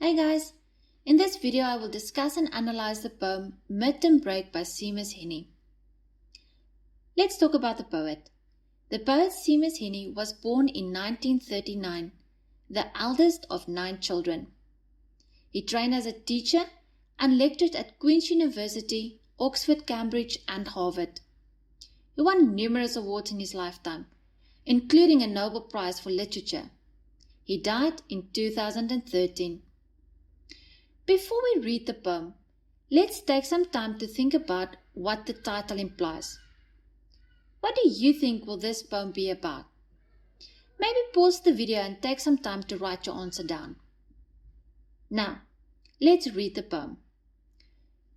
Hey guys, in this video I will discuss and analyze the poem MidTerm Break by Seamus Heaney. Let's talk about the poet. The poet Seamus Heaney was born in 1939, the eldest of 9 children. He trained as a teacher and lectured at Queen's University, Oxford, Cambridge and Harvard. He won numerous awards in his lifetime, including a Nobel Prize for Literature. He died in 2013. Before we read the poem, let's take some time to think about what the title implies. What do you think will this poem be about? Maybe pause the video and take some time to write your answer down. Now, let's read the poem.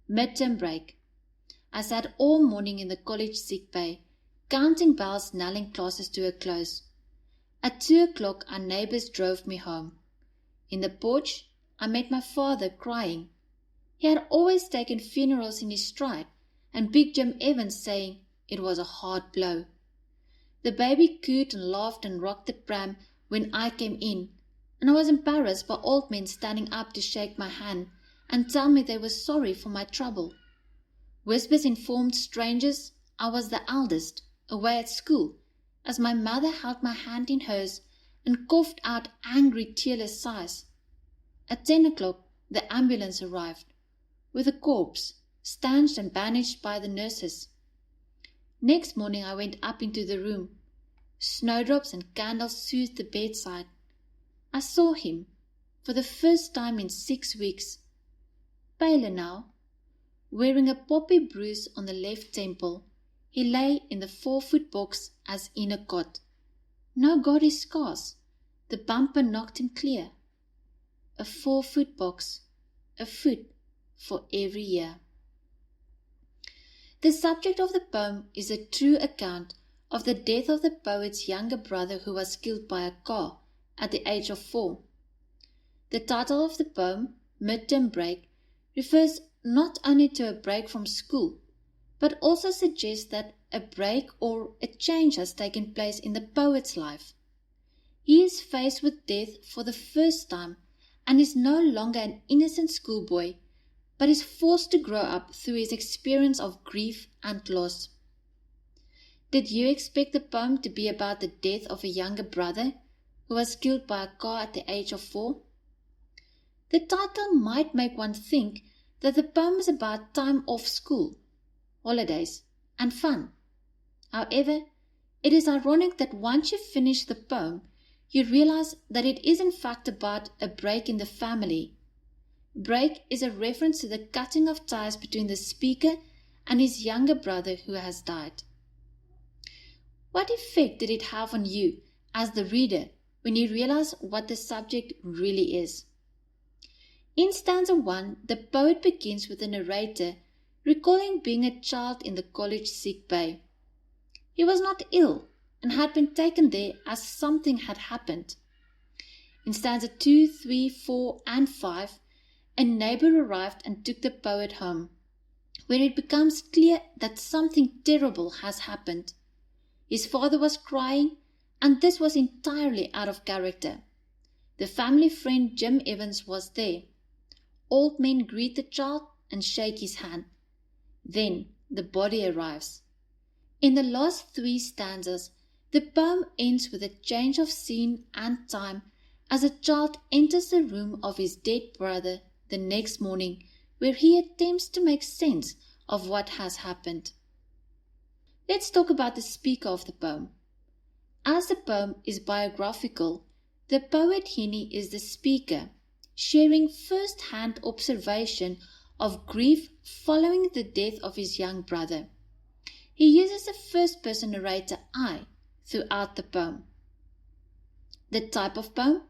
MidTerm Break. I sat all morning in the college sick bay, counting bells nailing classes to a close. At 2 o'clock our neighbours drove me home. In the porch I met my father crying. He had always taken funerals in his stride, and Big Jim Evans saying it was a hard blow. The baby cooed and laughed and rocked the pram when I came in, and I was embarrassed by old men standing up to shake my hand and tell me they were sorry for my trouble. Whispers informed strangers I was the eldest, away at school, as my mother held my hand in hers and coughed out angry tearless sighs. At 10 o'clock the ambulance arrived, with a corpse, stanched and bandaged by the nurses. Next morning I went up into the room. Snowdrops and candles soothed the bedside. I saw him, for the first time in 6 weeks. Paler now, wearing a poppy bruise on the left temple, he lay in the 4-foot box as in a cot. No gaudy scars, the bumper knocked him clear. A 4-foot box, a foot for every year. The subject of the poem is a true account of the death of the poet's younger brother who was killed by a car at the age of 4. The title of the poem, MidTerm Break, refers not only to a break from school, but also suggests that a break or a change has taken place in the poet's life. He is faced with death for the first time and is no longer an innocent schoolboy, but is forced to grow up through his experience of grief and loss. Did you expect the poem to be about the death of a younger brother who was killed by a car at the age of 4? The title might make one think that the poem is about time off school, holidays, and fun. However, it is ironic that once you finish the poem, you realize that it is in fact about a break in the family. Break is a reference to the cutting of ties between the speaker and his younger brother who has died. What effect did it have on you as the reader when you realize what the subject really is? In stanza 1, the poet begins with the narrator recalling being a child in the college sick bay. He was not ill and had been taken there as something had happened. In stanza 2, 3, 4 and 5, a neighbour arrived and took the poet home, where it becomes clear that something terrible has happened. His father was crying, and this was entirely out of character. The family friend Jim Evans was there. Old men greet the child and shake his hand. Then the body arrives. In the last 3 stanzas, the poem ends with a change of scene and time as a child enters the room of his dead brother the next morning, where he attempts to make sense of what has happened. Let's talk about the speaker of the poem. As the poem is biographical, the poet Heaney is the speaker, sharing first-hand observation of grief following the death of his young brother. He uses the first-person narrator I throughout the poem. The type of poem?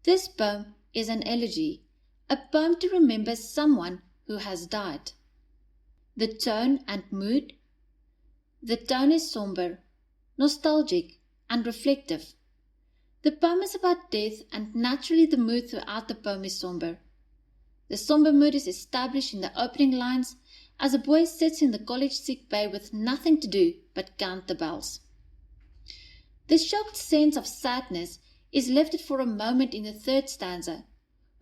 This poem is an elegy, a poem to remember someone who has died. The tone and mood? The tone is somber, nostalgic, and reflective. The poem is about death, and naturally the mood throughout the poem is somber. The somber mood is established in the opening lines as a boy sits in the college sick bay with nothing to do but count the bells. The shocked sense of sadness is lifted for a moment in the 3rd stanza,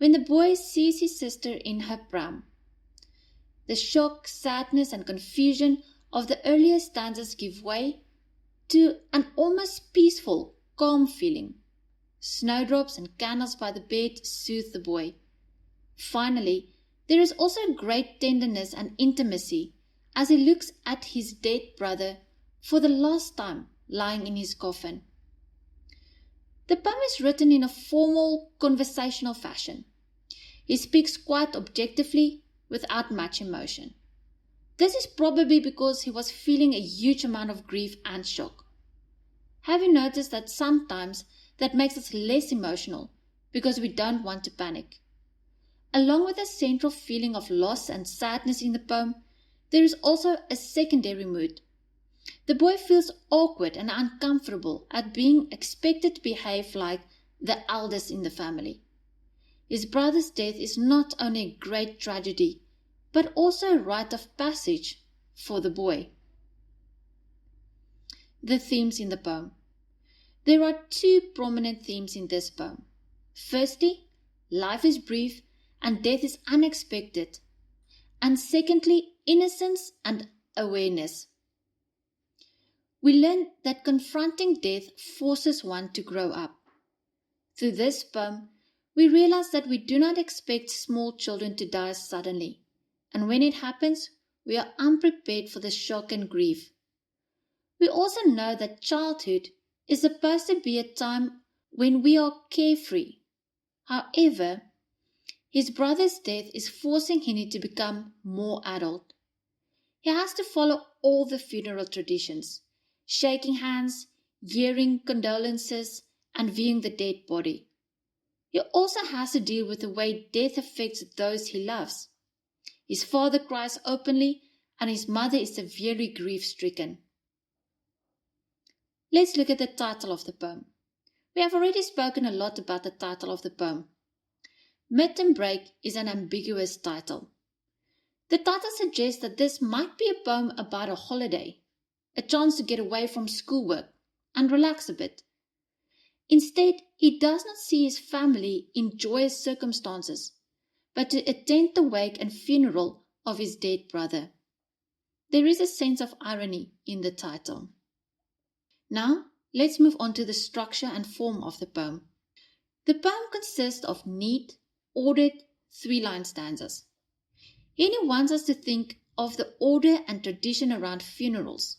when the boy sees his sister in her pram. The shock, sadness, and confusion of the earlier stanzas give way to an almost peaceful, calm feeling. Snowdrops and candles by the bed soothe the boy. Finally, there is also great tenderness and intimacy as he looks at his dead brother for the last time lying in his coffin. The poem is written in a formal, conversational fashion. He speaks quite objectively without much emotion. This is probably because he was feeling a huge amount of grief and shock. Have you noticed that sometimes that makes us less emotional because we don't want to panic? Along with a central feeling of loss and sadness in the poem, there is also a secondary mood. The boy feels awkward and uncomfortable at being expected to behave like the eldest in the family. His brother's death is not only a great tragedy, but also a rite of passage for the boy. The themes in the poem. There are two prominent themes in this poem. Firstly, life is brief and death is unexpected. And secondly, innocence and awareness. We learn that confronting death forces one to grow up. Through this poem, we realize that we do not expect small children to die suddenly, and when it happens, we are unprepared for the shock and grief. We also know that childhood is supposed to be a time when we are carefree. However, his brother's death is forcing Heaney to become more adult. He has to follow all the funeral traditions, shaking hands, hearing condolences, and viewing the dead body. He also has to deal with the way death affects those he loves. His father cries openly, and his mother is severely grief-stricken. Let's look at the title of the poem. We have already spoken a lot about the title of the poem. MidTerm Break is an ambiguous title. The title suggests that this might be a poem about a holiday, a chance to get away from schoolwork and relax a bit. Instead, he does not see his family in joyous circumstances, but to attend the wake and funeral of his dead brother. There is a sense of irony in the title. Now, let's move on to the structure and form of the poem. The poem consists of neat, ordered, 3-line stanzas. Heaney wants us to think of the order and tradition around funerals.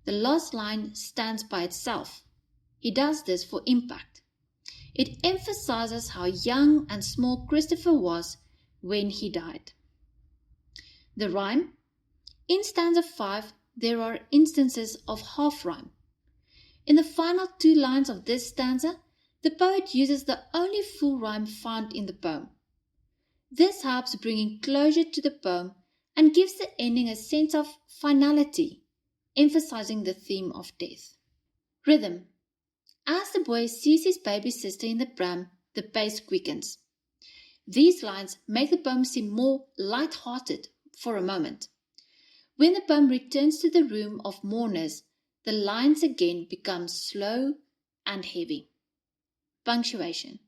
The last line stands by itself. He does this for impact. It emphasizes how young and small Christopher was when he died. The rhyme. In stanza 5, there are instances of half rhyme. In the final 2 lines of this stanza, the poet uses the only full rhyme found in the poem. This helps bringing closure to the poem and gives the ending a sense of finality, emphasizing the theme of death. Rhythm. As the boy sees his baby sister in the pram, the pace quickens. These lines make the poem seem more light-hearted for a moment. When the poem returns to the room of mourners, the lines again become slow and heavy. Punctuation.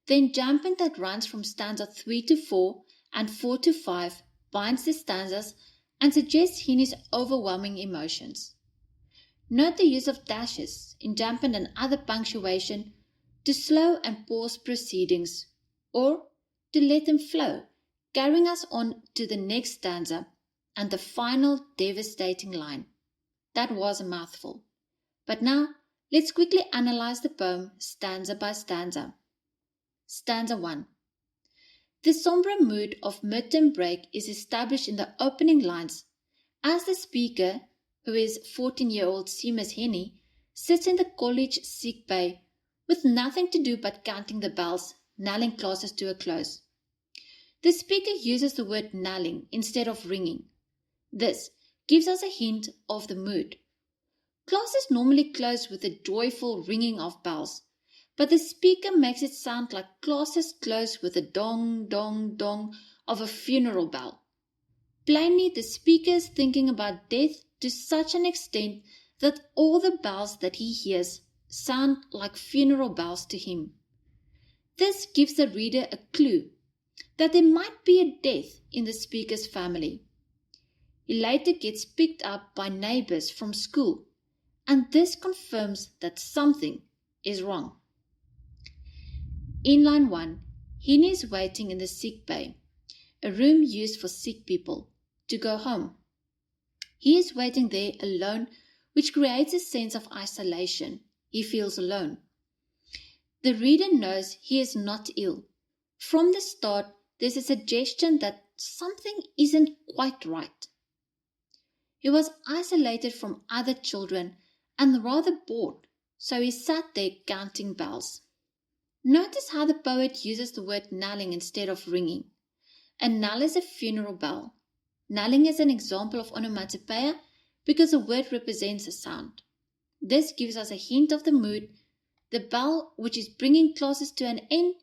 The enjambment that runs from stanza 3 to 4 and 4 to 5 binds the stanzas and suggests Heaney's overwhelming emotions. Note the use of dashes, enjambment and other punctuation to slow and pause proceedings, or to let them flow, carrying us on to the next stanza and the final devastating line. That was a mouthful. But now, let's quickly analyze the poem stanza by stanza. Stanza 1. The sombre mood of MidTerm Break is established in the opening lines as the speaker, who is 14-year-old Seamus Heaney, sits in the college sick bay with nothing to do but counting the bells, nailing classes to a close. The speaker uses the word nailing instead of ringing. This gives us a hint of the mood. Classes normally close with a joyful ringing of bells, but the speaker makes it sound like classes close with a dong, dong, dong of a funeral bell. Plainly, the speaker is thinking about death to such an extent that all the bells that he hears sound like funeral bells to him. This gives the reader a clue that there might be a death in the speaker's family. He later gets picked up by neighbors from school, and this confirms that something is wrong. In line 1, Heaney is waiting in the sick bay, a room used for sick people, to go home. He is waiting there alone, which creates a sense of isolation. He feels alone. The reader knows he is not ill. From the start, there's a suggestion that something isn't quite right. He was isolated from other children and rather bored, so he sat there counting bells. Notice how the poet uses the word knelling instead of ringing. A knell is a funeral bell. Knelling is an example of onomatopoeia because the word represents a sound. This gives us a hint of the mood. The bell, which is bringing classes to an end,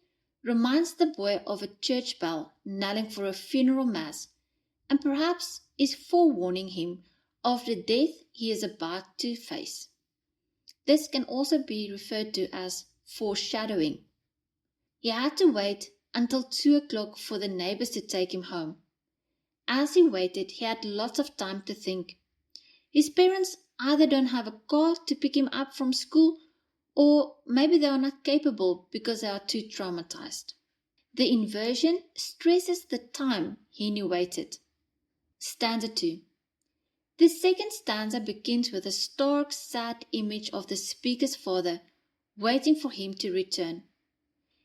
reminds the boy of a church bell knelling for a funeral mass, and perhaps is forewarning him of the death he is about to face. This can also be referred to as foreshadowing. He had to wait until 2 o'clock for the neighbors to take him home. As he waited, he had lots of time to think. His parents either don't have a car to pick him up from school, or maybe they are not capable because they are too traumatized. The inversion stresses the time Heaney waited. Stanza 2. The second stanza begins with a stark, sad image of the speaker's father waiting for him to return.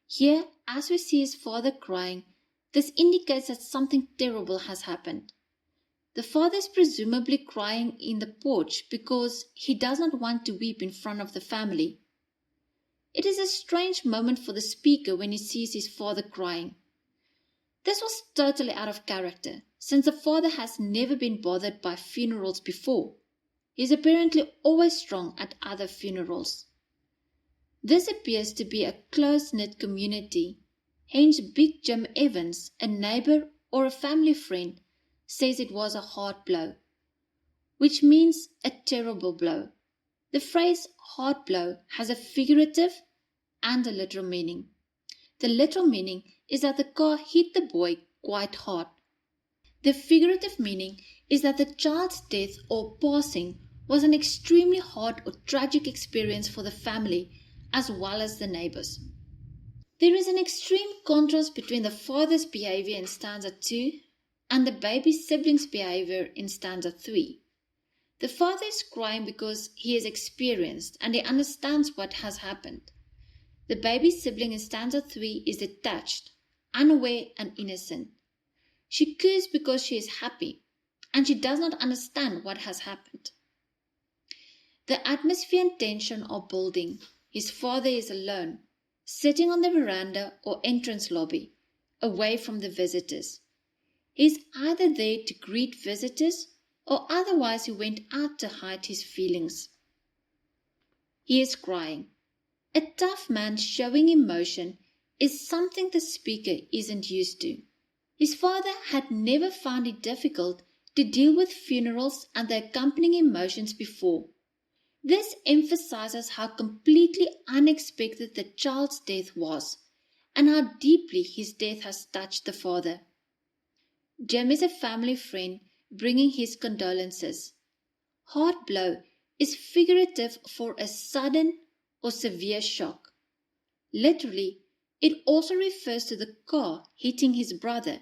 Here, as we see his father crying, this indicates that something terrible has happened. The father is presumably crying in the porch because he does not want to weep in front of the family. It is a strange moment for the speaker when he sees his father crying. This was totally out of character, since the father has never been bothered by funerals before. He is apparently always strong at other funerals. This appears to be a close-knit community. Hence Big Jim Evans, a neighbor or a family friend, says it was a hard blow, which means a terrible blow. The phrase hard blow has a figurative and a literal meaning. The literal meaning is that the car hit the boy quite hard. The figurative meaning is that the child's death or passing was an extremely hard or tragic experience for the family as well as the neighbors. There is an extreme contrast between the father's behavior in stanza 2 and the baby's siblings' behavior in stanza 3. The father is crying because he is experienced and he understands what has happened. The baby's sibling in stanza 3 is detached, unaware and innocent. She coos because she is happy and she does not understand what has happened. The atmosphere and tension are building. His father is alone, sitting on the veranda or entrance lobby, away from the visitors. He is either there to greet visitors or otherwise he went out to hide his feelings. He is crying. A tough man showing emotion is something the speaker isn't used to. His father had never found it difficult to deal with funerals and the accompanying emotions before. This emphasizes how completely unexpected the child's death was and how deeply his death has touched the father. Jim is a family friend bringing his condolences. Hard blow is figurative for a sudden or severe shock. Literally, it also refers to the car hitting his brother.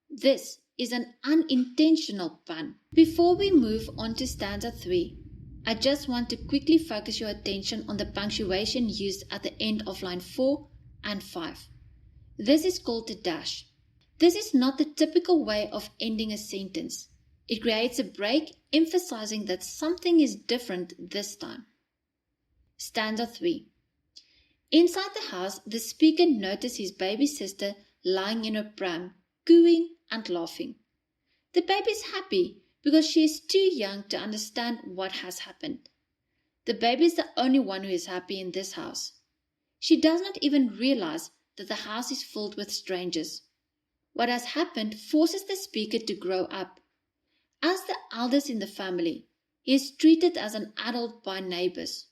This is an unintentional pun. Before we move on to stanza 3, I just want to quickly focus your attention on the punctuation used at the end of line 4 and 5. This is called a dash. This is not the typical way of ending a sentence. It creates a break, emphasizing that something is different this time. Stanza 3. Inside the house, the speaker noticed his baby sister lying in her pram, cooing and laughing. The baby is happy because she is too young to understand what has happened. The baby is the only one who is happy in this house. She does not even realize that the house is filled with strangers. What has happened forces the speaker to grow up. As the eldest in the family, he is treated as an adult by neighbors.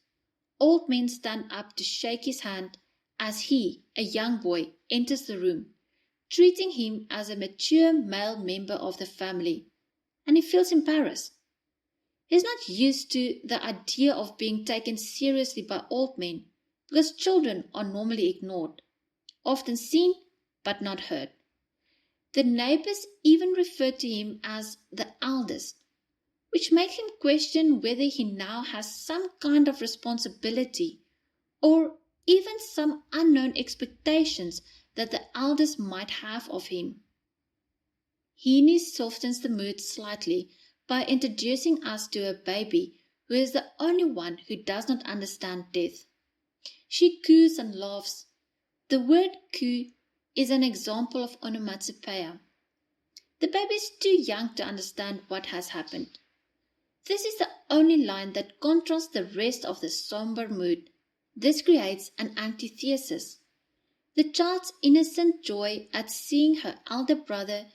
Old men stand up to shake his hand as he, a young boy, enters the room, treating him as a mature male member of the family, and he feels embarrassed. He's not used to the idea of being taken seriously by old men because children are normally ignored, often seen but not heard. The neighbors even refer to him as the eldest, which makes him question whether he now has some kind of responsibility or even some unknown expectations that the eldest might have of him. Heaney softens the mood slightly by introducing us to a baby who is the only one who does not understand death. She coos and laughs. The word coo is an example of onomatopoeia. The baby is too young to understand what has happened. This is the only line that contrasts the rest of the somber mood. This creates an antithesis. The child's innocent joy at seeing her elder brother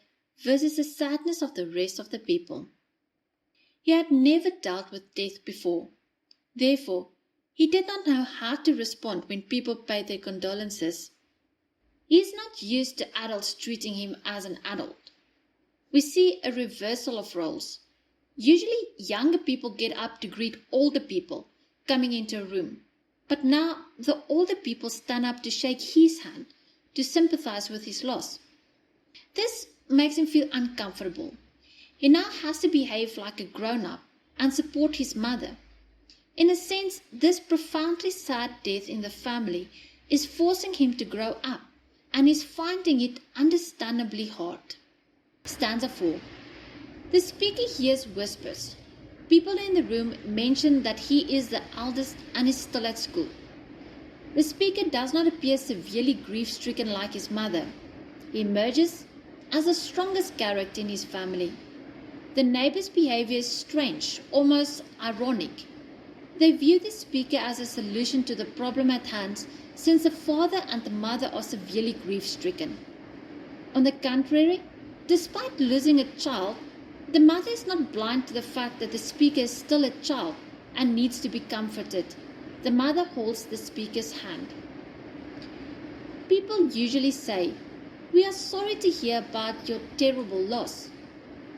versus the sadness of the rest of the people. He had never dealt with death before. Therefore, he did not know how to respond when people paid their condolences. He is not used to adults treating him as an adult. We see a reversal of roles. Usually, younger people get up to greet older people coming into a room. But now, the older people stand up to shake his hand, to sympathize with his loss. This makes him feel uncomfortable. He now has to behave like a grown-up and support his mother. In a sense, this profoundly sad death in the family is forcing him to grow up, and he's finding it understandably hard. Stanza 4. The speaker hears whispers. People in the room mention that he is the eldest and is still at school. The speaker does not appear severely grief-stricken like his mother. He emerges as the strongest character in his family. The neighbors' behavior is strange, almost ironic. They view the speaker as a solution to the problem at hand, since the father and the mother are severely grief-stricken. On the contrary, despite losing a child, the mother is not blind to the fact that the speaker is still a child and needs to be comforted. The mother holds the speaker's hand. People usually say, "We are sorry to hear about your terrible loss."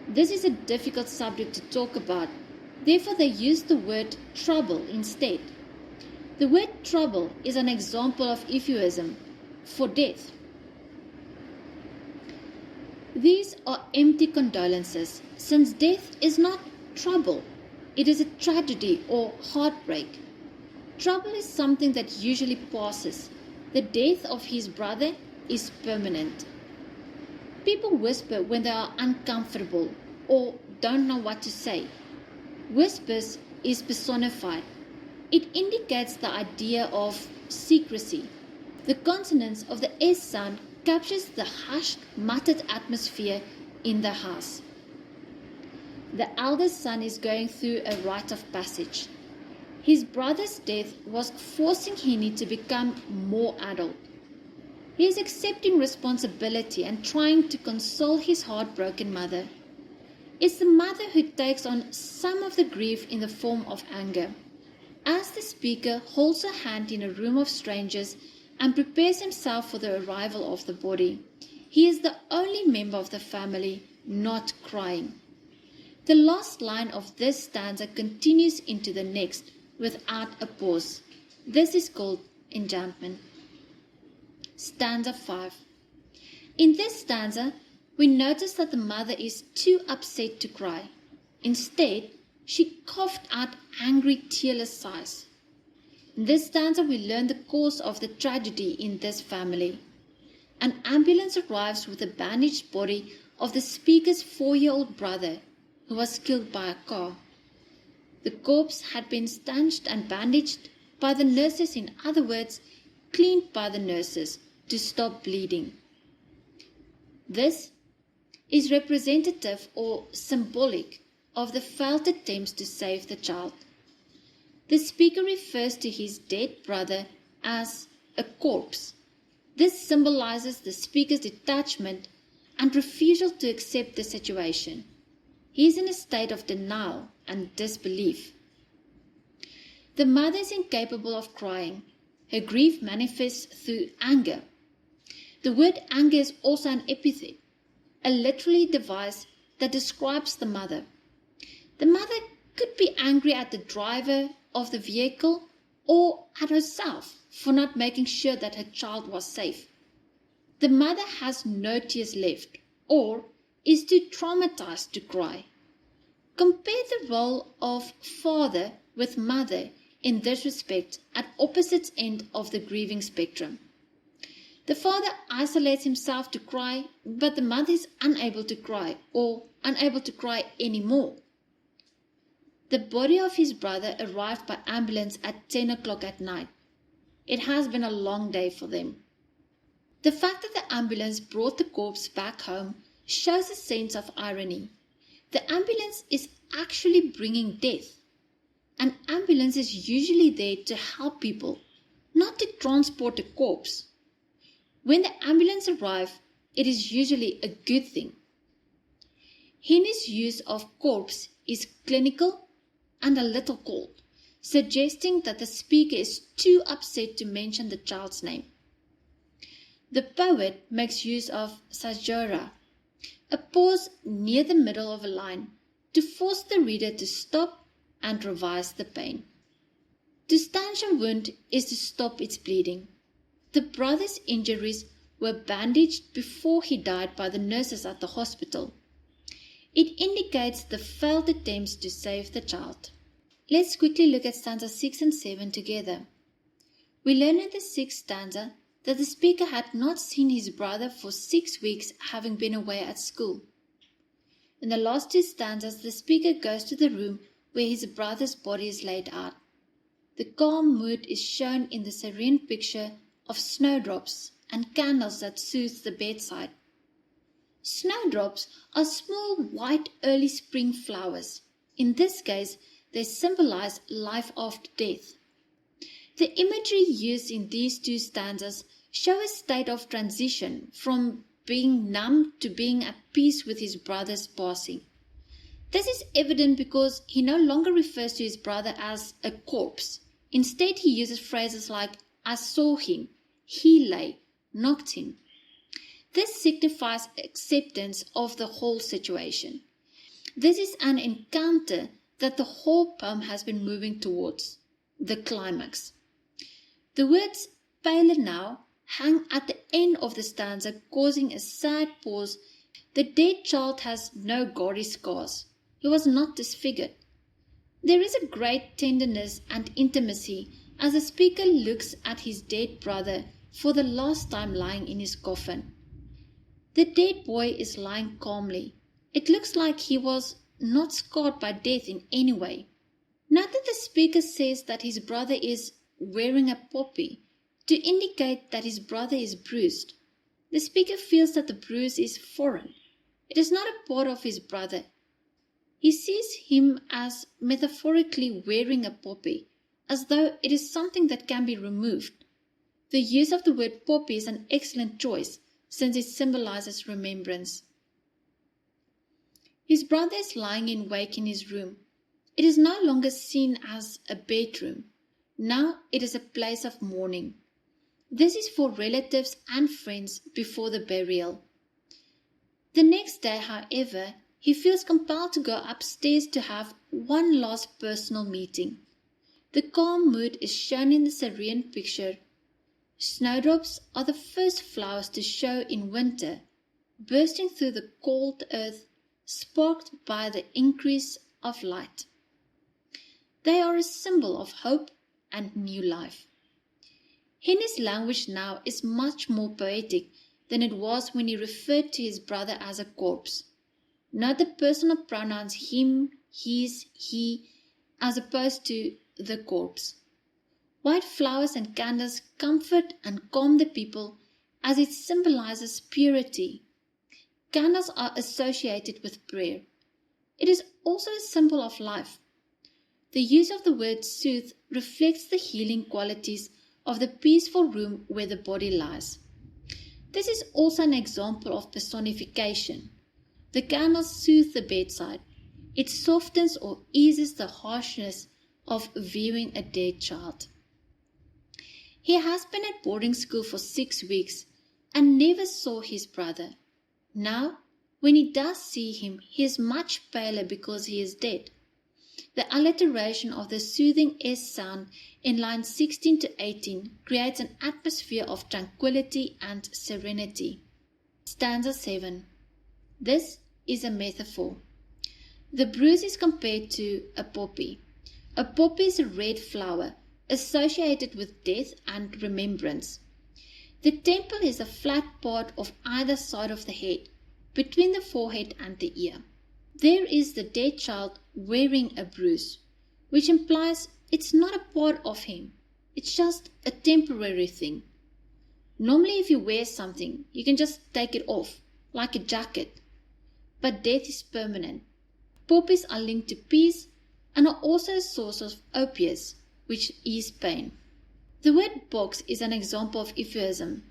This is a difficult subject to talk about. Therefore, they use the word trouble instead. The word trouble is an example of euphemism for death. These are empty condolences, since death is not trouble. It is a tragedy or heartbreak. Trouble is something that usually passes. The death of his brother is permanent. People whisper when they are uncomfortable or don't know what to say. Whispers is personified. It indicates the idea of secrecy. The consonance of the S sound captures the hushed, muttered atmosphere in the house. The eldest son is going through a rite of passage. His brother's death was forcing Heaney to become more adult. He is accepting responsibility and trying to console his heartbroken mother. It's the mother who takes on some of the grief in the form of anger. As the speaker holds her hand in a room of strangers and prepares himself for the arrival of the body, he is the only member of the family not crying. The last line of this stanza continues into the next without a pause. This is called enjambment. Stanza 5. In this stanza, we notice that the mother is too upset to cry. Instead, she coughed out angry, tearless sighs. In this stanza, we learn the cause of the tragedy in this family. An ambulance arrives with the bandaged body of the speaker's 4-year-old brother, who was killed by a car. The corpse had been stanched and bandaged by the nurses, in other words, cleaned by the nurses to stop bleeding. This is representative or symbolic of the failed attempts to save the child. The speaker refers to his dead brother as a corpse. This symbolizes the speaker's detachment and refusal to accept the situation. He is in a state of denial and disbelief. The mother is incapable of crying. Her grief manifests through anger. The word anger is also an epithet, a literary device that describes the mother. The mother could be angry at the driver of the vehicle or at herself for not making sure that her child was safe. The mother has no tears left or is too traumatized to cry. Compare the role of father with mother in this respect at opposite ends of the grieving spectrum. The father isolates himself to cry, but the mother is unable to cry or unable to cry anymore. The body of his brother arrived by ambulance at 10 o'clock at night. It has been a long day for them. The fact that the ambulance brought the corpse back home shows a sense of irony. The ambulance is actually bringing death. An ambulance is usually there to help people, not to transport a corpse. When the ambulance arrives, it is usually a good thing. Heaney's use of corpse is clinical and a little cold, suggesting that the speaker is too upset to mention the child's name. The poet makes use of caesura, a pause near the middle of a line, to force the reader to stop and revise the pain. To stanch a wound is to stop its bleeding. The brother's injuries were bandaged before he died by the nurses at the hospital. It indicates the failed attempts to save the child. Let's quickly look at stanzas 6 and 7 together. We learn in the 6th stanza that the speaker had not seen his brother for 6 weeks, having been away at school. In the last 2 stanzas, the speaker goes to the room where his brother's body is laid out. The calm mood is shown in the serene picture of snowdrops and candles that soothe the bedside. Snowdrops are small white early spring flowers. In this case, they symbolize life after death. The imagery used in these 2 stanzas show a state of transition from being numb to being at peace with his brother's passing. This is evident because he no longer refers to his brother as a corpse. Instead, he uses phrases like, "I saw him," "he lay," "knocked him." This signifies acceptance of the whole situation. This is an encounter that the whole poem has been moving towards, the climax. The words "paler now" hang at the end of the stanza, causing a sad pause. The dead child has no gory scars. He was not disfigured. There is a great tenderness and intimacy as the speaker looks at his dead brother for the last time lying in his coffin. The dead boy is lying calmly. It looks like he was not scarred by death in any way. Note that the speaker says that his brother is wearing a poppy to indicate that his brother is bruised. The speaker feels that the bruise is foreign. It is not a part of his brother. He sees him as metaphorically wearing a poppy, as though it is something that can be removed. The use of the word poppy is an excellent choice, since it symbolizes remembrance. His brother is lying in wake in his room. It is no longer seen as a bedroom. Now it is a place of mourning. This is for relatives and friends before the burial. The next day, however, he feels compelled to go upstairs to have one last personal meeting. The calm mood is shown in the serene picture. Snowdrops are the first flowers to show in winter, bursting through the cold earth, sparked by the increase of light. They are a symbol of hope and new life. Heaney's language now is much more poetic than it was when he referred to his brother as a corpse. Note the personal pronouns him, his, he, as opposed to the corpse. White flowers and candles comfort and calm the people as it symbolizes purity. Candles are associated with prayer. It is also a symbol of life. The use of the word soothe reflects the healing qualities of the peaceful room where the body lies. This is also an example of personification. The candles soothe the bedside. It softens or eases the harshness of viewing a dead child. He has been at boarding school for 6 weeks and never saw his brother. Now, when he does see him, he is much paler because he is dead. The alliteration of the soothing S sound in lines 16 to 18 creates an atmosphere of tranquility and serenity. Stanza 7. This is a metaphor. The bruise is compared to a poppy. A poppy is a red flower associated with death and remembrance. The temple is a flat part of either side of the head, between the forehead and the ear. There is the dead child wearing a bruise, which implies it's not a part of him. It's just a temporary thing. Normally if you wear something, you can just take it off, like a jacket. But death is permanent. Poppies are linked to peace and are also a source of opiates, which ease pain. The word box is an example of euphemism.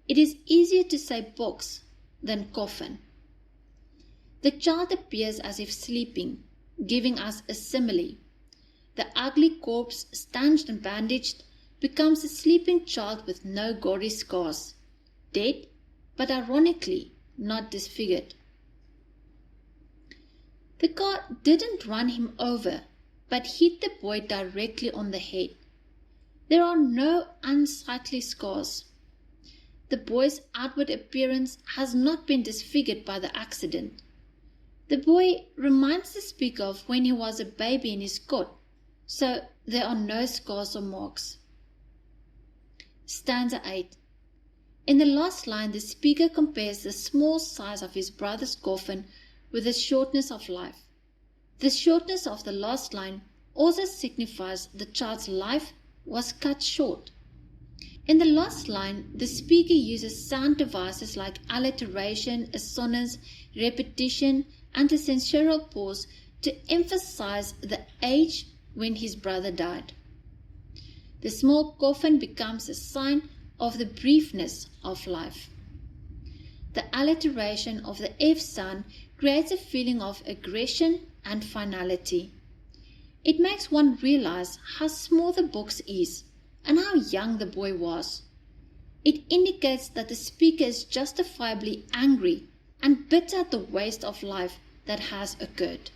It is easier to say box than coffin. The child appears as if sleeping, giving us a simile. The ugly corpse, stanched and bandaged, becomes a sleeping child with no gory scars, dead, but ironically not disfigured. The car didn't run him over, but hit the boy directly on the head. There are no unsightly scars. The boy's outward appearance has not been disfigured by the accident. The boy reminds the speaker of when he was a baby in his cot, so there are no scars or marks. Stanza 8. In the last line, the speaker compares the small size of his brother's coffin with the shortness of life. The shortness of the last line also signifies the child's life was cut short. In the last line, the speaker uses sound devices like alliteration, assonance, repetition, and a censural pause to emphasize the age when his brother died. The small coffin becomes a sign of the briefness of life. The alliteration of the F sound creates a feeling of aggression and finality. It makes one realize how small the box is and how young the boy was. It indicates that the speaker is justifiably angry and bitter at the waste of life that has occurred.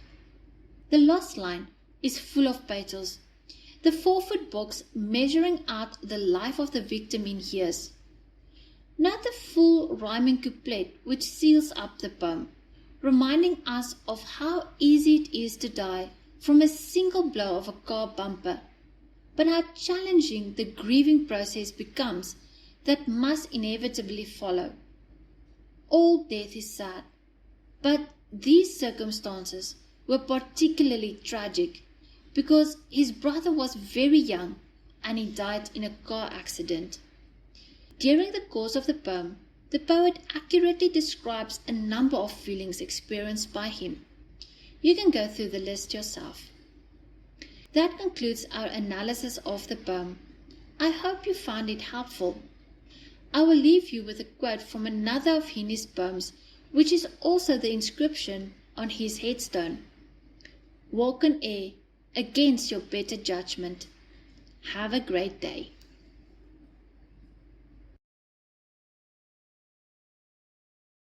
The last line is full of pathos. The 4-foot box measuring out the life of the victim in years. Note the full rhyming couplet which seals up the poem, reminding us of how easy it is to die from a single blow of a car bumper, but how challenging the grieving process becomes that must inevitably follow. All death is sad, but these circumstances were particularly tragic because his brother was very young and he died in a car accident. During the course of the poem, the poet accurately describes a number of feelings experienced by him. You can go through the list yourself. That concludes our analysis of the poem. I hope you found it helpful. I will leave you with a quote from another of Heaney's poems, which is also the inscription on his headstone. Walk on air against your better judgment. Have a great day.